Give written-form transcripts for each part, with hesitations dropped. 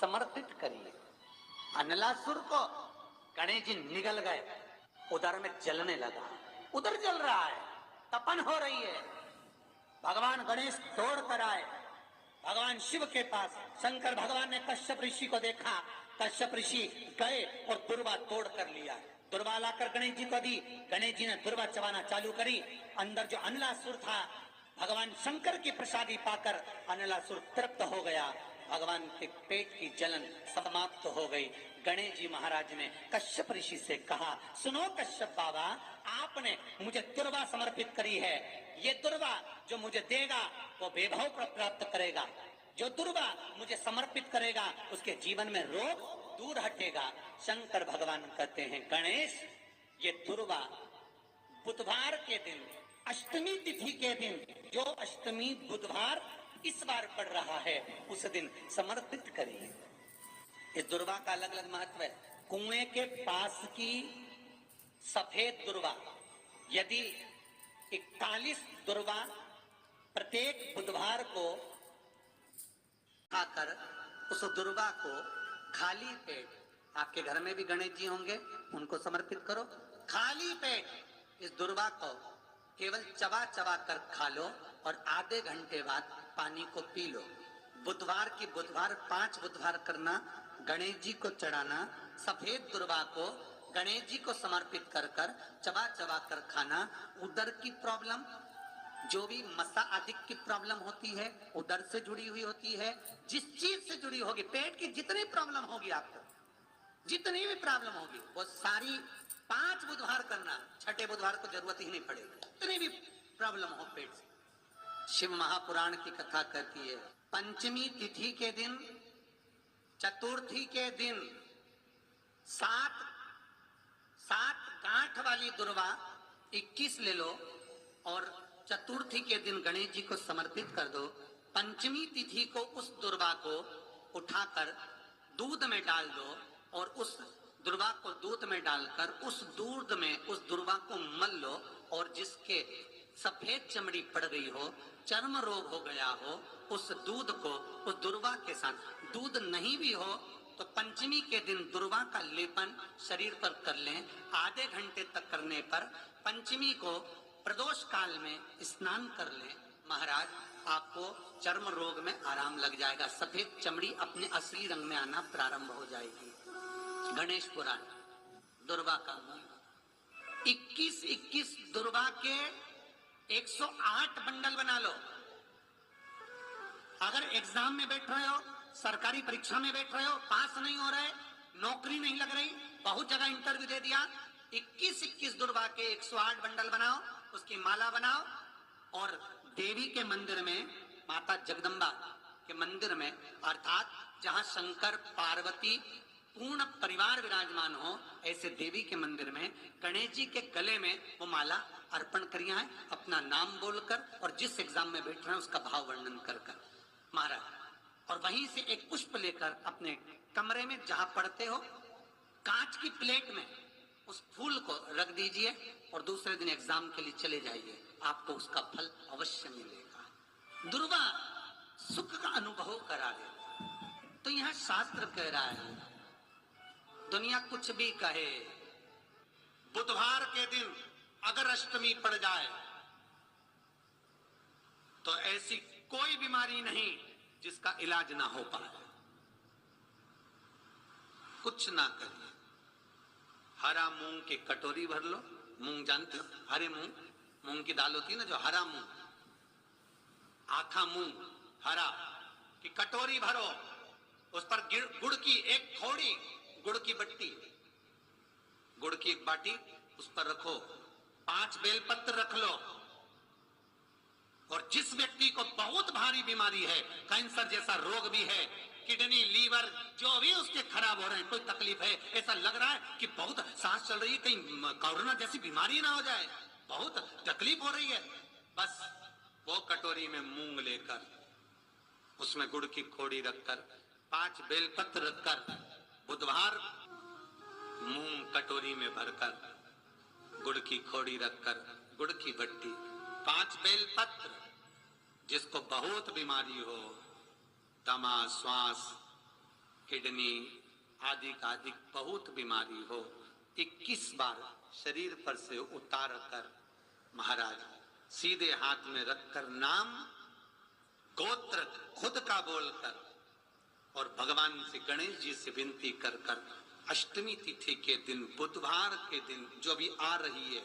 समर्पित करिए। अनलासुर को गणेश जी निगल गए, उधर में जलने लगा, उधर जल रहा है, तपन हो रही है। भगवान गणेश दौड़ कर आए भगवान शिव के पास। शंकर भगवान ने कश्यप ऋषि को देखा, कश्यप ऋषि गए और दुर्वा तोड़ कर लिया। दुर्वा लाकर गणेश जी को दी, गणेश जी ने दुर्वा चबाना चालू करी। अंदर जो अनलासुर था, भगवान शंकर की प्रसादी पाकर अनलासुर तृप्त हो गया। भगवान के पेट की जलन समाप्त हो गई। गणेश जी महाराज ने कश्यप ऋषि से कहा, सुनो कश्यप बाबा, आपने मुझे दुर्वा समर्पित करी है। ये दुर्वा जो मुझे देगा वो वैभव प्राप्त करेगा, जो दुर्वा मुझे समर्पित करेगा उसके जीवन में रोग दूर हटेगा। शंकर भगवान कहते हैं, गणेश, ये दुर्वा बुधवार के दिन, अष्टमी तिथि के दिन, जो अष्टमी बुधवार इस बार पड़ रहा है, उस दिन समर्पित करिए। इस दुर्वा का अलग अलग महत्व है। कुएं के पास की सफेद दुर्वा, यदि 41 दुर्वा प्रत्येक बुधवार को खाकर उस दुर्वा को खाली पेट, आपके घर में भी गणेश जी होंगे, उनको समर्पित करो। खाली पेट इस दुर्वा को केवल चबा चबा कर खा लो और आधे घंटे बाद पानी को पी लो। बुधवार की बुधवार 5 बुधवार करना, गणेश जी को चढ़ाना। सफेद दुर्वा को गणेश जी को समर्पित कर कर चबा चबा कर खाना। उदर की प्रॉब्लम, जो भी मसा आदि की प्रॉब्लम होती है, उदर से जुड़ी हुई होती है, जिस चीज से जुड़ी होगी, पेट की जितनी प्रॉब्लम होगी, आपको जितनी भी प्रॉब्लम होगी, वो सारी 5 बुधवार करना। छठे बुधवार को जरूरत ही नहीं पड़ेगी, जितनी भी प्रॉब्लम हो पेट से। शिव महापुराण की कथा कहती है, पंचमी तिथि के दिन, चतुर्थी के दिन 7 गांठ वाली दुर्वा 21 ले लो और चतुर्थी के दिन गणेश जी को समर्पित कर दो। पंचमी तिथि को उस दुर्वा को उठाकर दूध में डाल दो और उस दुर्वा को दूध में डालकर उस दूध में उस दुर्वा को मल लो। और जिसके सफेद चमड़ी पड़ गई हो, चर्म रोग हो गया हो, उस दूध को उस दुर्वा के साथ, दूध नहीं भी हो तो पंचमी के दिन दुर्वा का लेपन शरीर पर कर लें। आधे घंटे तक करने पर पंचमी को प्रदोष काल में स्नान कर लें। महाराज, आपको चर्म रोग में आराम लग जाएगा, सफेद चमड़ी अपने असली रंग में आना प्रारंभ हो जाएगी। गणेश पुराण, दुर्वा का मूल 21 दुर्वा के 108 बंडल बना लो। अगर एग्जाम में बैठ रहे हो, सरकारी परीक्षा में बैठ रहे हो, पास नहीं हो रहे, नौकरी नहीं लग रही, बहुत जगह इंटरव्यू दे दिया, 21 दुर्वा के 108 बंडल बनाओ, उसकी माला बनाओ और देवी के मंदिर में, माता जगदम्बा के मंदिर में, अर्थात जहां शंकर पार्वती पूर्ण परिवार विराजमान हो, ऐसे देवी के मंदिर में गणेश जी के गले में वो माला अर्पण करिए है, अपना नाम बोलकर और जिस एग्जाम में बैठ रहे हैं उसका भाव वर्णन कर कर महाराज। और वहीं से एक पुष्प लेकर अपने कमरे में जहां पढ़ते हो, कांच की प्लेट में उस फूल को रख दीजिए और दूसरे दिन एग्जाम के लिए चले जाइए, आपको उसका फल अवश्य मिलेगा। दुर्वा सुख का अनुभव करा देगा। तो यहां शास्त्र कह रहा है, दुनिया कुछ भी कहे, बुधवार के दिन अगर अष्टमी पड़ जाए तो ऐसी कोई बीमारी नहीं जिसका इलाज ना हो पाए। कुछ ना करिए, हरा मूंग की कटोरी भर लो। मूंग जानते हो, हरे मूंग, मूंग की दाल होती है ना, जो हरा मूंग, आखा मूंग हरा की कटोरी भरो, उस पर गुड़ की एक थोड़ी, गुड़ की बट्टी, गुड़ की एक बाटी उस पर रखो, 5 बेलपत्र रख लो। और जिस व्यक्ति को बहुत भारी बीमारी है, कैंसर जैसा रोग भी है, किडनी, लीवर जो भी उसके खराब हो रहे हैं, कोई तकलीफ है, ऐसा लग रहा है कि बहुत सांस चल रही है, कहीं कोरोना जैसी बीमारी ना हो जाए, बहुत तकलीफ हो रही है, बस वो कटोरी में मूंग लेकर उसमें गुड़ की खोड़ी रखकर 5 बेलपत्र रखकर, बुधवार मूंग कटोरी में भरकर, गुड़ की खोड़ी रखकर, गुड़ की भट्टी, 5 बेलपत्र। जिसको बहुत बीमारी हो, दमा, श्वास किडनी आदि का अधिक बहुत बीमारी हो, 21 बार शरीर पर से उतार कर महाराज सीधे हाथ में रखकर नाम गोत्र खुद का बोलकर और भगवान से गणेश जी से विनती कर कर अष्टमी तिथि के दिन बुधवार के दिन जो भी आ रही है,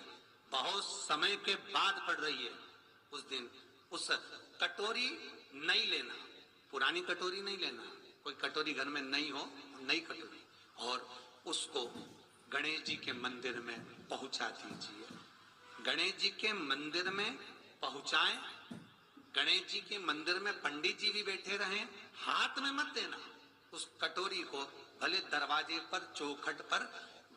बहुत समय के बाद पड़ रही है, उस दिन उस कटोरी नहीं लेना, पुरानी कटोरी नहीं लेना, कोई कटोरी घर में नहीं हो, नई कटोरी, और उसको गणेश जी के मंदिर में पहुंचा दीजिए। गणेश जी के मंदिर में पहुंचाएं। गणेश जी के मंदिर में पंडित जी भी बैठे रहें, हाथ में मत देना उस कटोरी को, भले दरवाजे पर चौखट पर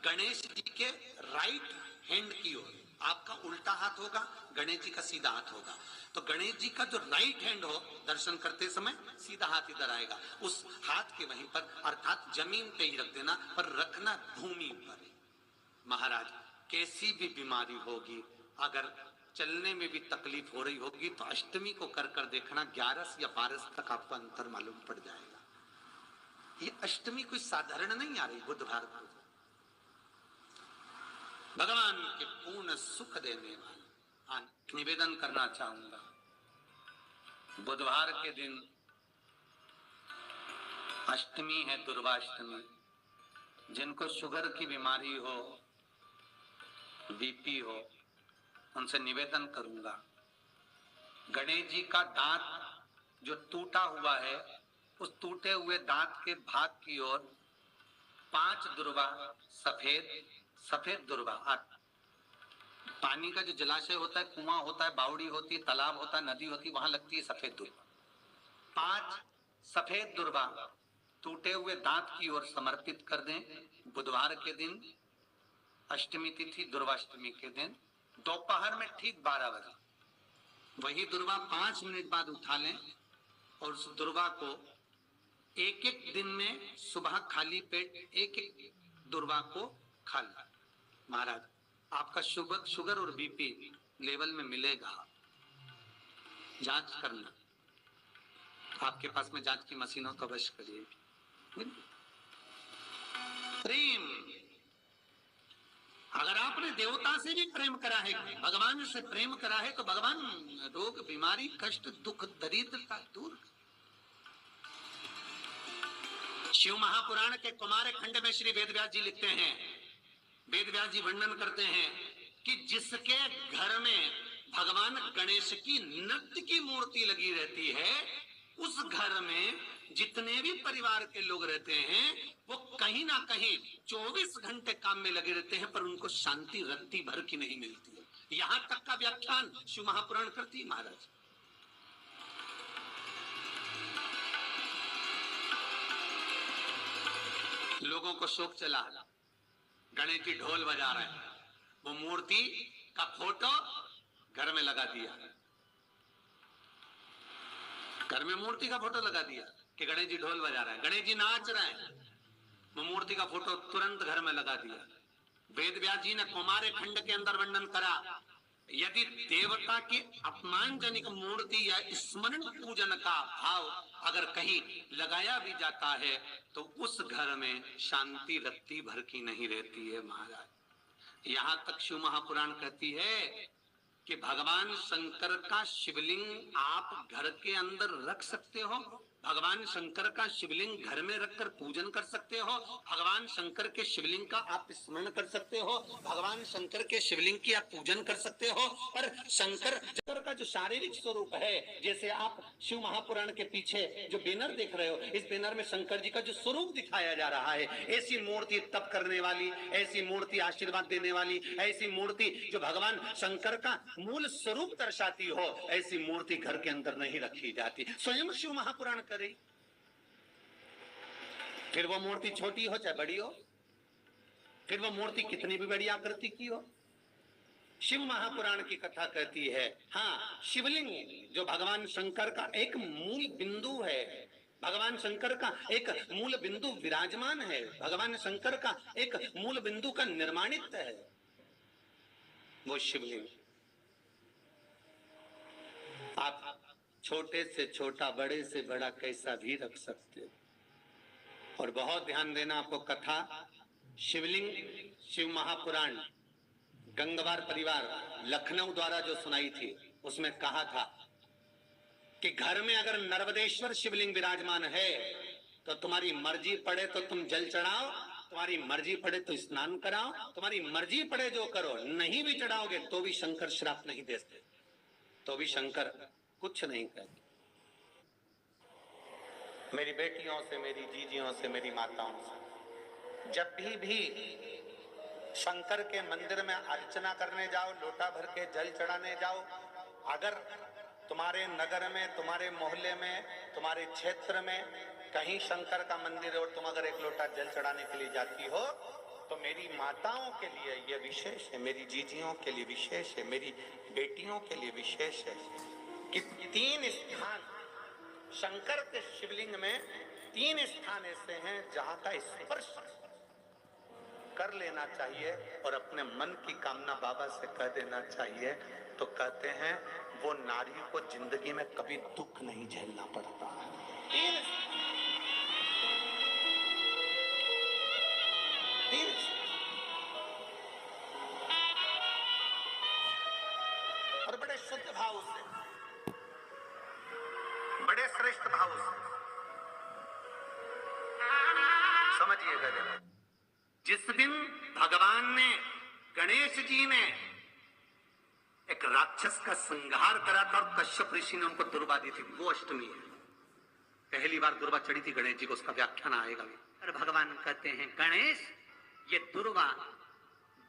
गणेश जी के राइट हैंड की ओर, आपका उल्टा हाथ होगा, गणेश जी का सीधा हाथ होगा, तो गणेश जी का जो राइट हैंड हो दर्शन करते समय सीधा हाथ इधर आएगा, उस हाथ के वहीं पर अर्थात जमीन पे ही रख देना, पर रखना भूमि पर। महाराज कैसी भी बीमारी होगी, अगर चलने में भी तकलीफ हो रही होगी तो अष्टमी को कर कर देखना, 11 या 12 तक आपको अंतर मालूम पड़ जाएगा। ये अष्टमी कोई साधारण नहीं आ रही, बुधवार को भगवान के पूर्ण सुख देने वाला। निवेदन करना चाहूंगा, बुधवार के दिन अष्टमी है, दुर्वाष्टमी, जिनको शुगर की बीमारी हो, बीपी हो, उनसे निवेदन करूंगा, गणेश जी का दांत जो टूटा हुआ है, उस टूटे हुए दांत के भाग की ओर 5 दुर्वा, सफेद दुर्वा, पानी का जो जलाशय होता है, कुआं होता है, बावड़ी होती है, तालाब होता है, नदी होती है, वहां लगती है सफेद दुर्वा, 5 सफेद दुर्वा टूटे हुए दांत की ओर समर्पित कर दें। बुधवार के दिन अष्टमी तिथि, दुर्वाष्टमी के दिन दोपहर में ठीक 12 बजे वही दुर्वा 5 मिनट बाद उठा लें और उस दुर्वा को एक एक दिन में सुबह खाली पेट एक एक दुर्वा को खा लें। महाराज आपका शुगर और बीपी लेवल में मिलेगा, जांच करना, आपके पास में जांच की मशीन हो तो अवश्य करिए। प्रेम, अगर आपने देवता से भी प्रेम करा है, भगवान से प्रेम करा है, तो भगवान रोग बीमारी कष्ट दुख दरिद्रता दूर। शिव महापुराण के कुमार खंड में श्री वेदव्यास जी लिखते हैं, वेदव्यास जी वर्णन करते हैं कि जिसके घर में भगवान गणेश की नृत्य की मूर्ति लगी रहती है, उस घर में जितने भी परिवार के लोग रहते हैं वो कहीं ना कहीं 24 घंटे काम में लगे रहते हैं, पर उनको शांति रत्ती भर की नहीं मिलती है। यहां तक का व्याख्यान शिव महापुराण करती है महाराज। लोगों को शोक चला, गणेश जी ढोल बजा रहे हैं, वो मूर्ति का फोटो घर में लगा दिया, घर में मूर्ति का फोटो लगा दिया कि गणेश जी ढोल बजा रहे हैं, गणेश जी नाच रहे हैं, वो मूर्ति का फोटो तुरंत घर में लगा दिया। वेदव्यास जी ने कुमार खंड के अंदर वर्णन करा, यदि देवता की अपमानजनक मूर्ति या स्मरण पूजन का भाव अगर कहीं लगाया भी जाता है तो उस घर में शांति रत्ती भर की नहीं रहती है महाराज। यहां तक शिव महापुराण कहती है कि भगवान शंकर का शिवलिंग आप घर के अंदर रख सकते हो, भगवान शंकर का शिवलिंग घर में रखकर पूजन कर सकते हो, भगवान शंकर के शिवलिंग का आप स्मरण कर सकते हो, भगवान शंकर के शिवलिंग की आप पूजन कर सकते हो, पर शंकर का जो शारीरिक स्वरूप है, जैसे आप शिव महापुराण के पीछे जो बैनर देख रहे हो, इस बैनर में शंकर जी का जो स्वरूप दिखाया जा रहा है, ऐसी मूर्ति तप करने वाली, ऐसी मूर्ति आशीर्वाद देने वाली, ऐसी मूर्ति जो भगवान शंकर का मूल स्वरूप दर्शाती हो, ऐसी मूर्ति घर के अंदर नहीं रखी जाती। स्वयं शिव महापुराण करे, फिर वो मूर्ति छोटी हो चाहे बड़ी हो, फिर वो मूर्ति कितनी भी बड़ी आकृति की हो, शिव महापुराण की कथा कहती है, हाँ शिवलिंग जो भगवान शंकर का एक मूल बिंदु है, भगवान शंकर का एक मूल बिंदु विराजमान है, भगवान शंकर का एक मूल बिंदु का निर्माणित है, वो शिवलिंग। आप छोटे से छोटा, बड़े से बड़ा कैसा भी रख सकते हो, और बहुत ध्यान देना आपको, कथा शिवलिंग शिव महापुराण गंगवार परिवार लखनऊ द्वारा जो सुनाई थी, उसमें कहा था कि घर में अगर नर्मदेश्वर शिवलिंग विराजमान है तो तुम्हारी मर्जी पड़े तो तुम जल चढ़ाओ, तुम्हारी मर्जी पड़े तो स्नान कराओ, तुम्हारी मर्जी पड़े जो करो, नहीं भी चढ़ाओगे तो भी शंकर श्राप नहीं देते, तो भी शंकर कुछ नहीं कहते। मेरी बेटियों से, मेरी जीजियों से, मेरी माताओं से, जब भी शंकर के मंदिर में अर्चना करने जाओ, लोटा भर के जल चढ़ाने जाओ, अगर तुम्हारे नगर में, तुम्हारे मोहल्ले में, तुम्हारे क्षेत्र में कहीं शंकर का मंदिर है और तुम अगर एक लोटा जल चढ़ाने के लिए जाती हो, तो मेरी माताओं के लिए यह विशेष है, मेरी जीजियों के लिए विशेष है, मेरी बेटियों के लिए विशेष है कि 3 स्थान शंकर के शिवलिंग में, 3 स्थान ऐसे हैं जहां का स्पर्श कर लेना चाहिए और अपने मन की कामना बाबा से कह देना चाहिए। तो कहते हैं वो नारी को जिंदगी में कभी दुख नहीं झेलना पड़ता। 3 और बड़े शुद्ध भाव से, बड़े श्रेष्ठ भाव से समझिएगा जरा। जिस दिन भगवान ने, गणेश जी ने एक राक्षस का संहार करा था और कश्यप ऋषि ने उनको दुर्वा दी थी, वो अष्टमी है। पहली बार दुर्वा चढ़ी थी गणेश जी को, उसका व्याख्यान आएगा भी। और भगवान कहते हैं गणेश, ये दुर्वा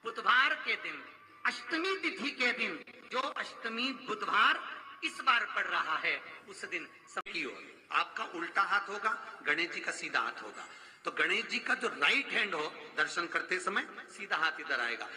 बुधवार के दिन, अष्टमी तिथि के दिन, जो अष्टमी बुधवार इस बार पड़ रहा है, उस दिन सबकी ओर आपका उल्टा हाथ होगा, गणेश जी का सीधा हाथ होगा। तो गणेश जी का जो राइट हैंड हो, दर्शन करते समय सीधा हाथ इधर आएगा।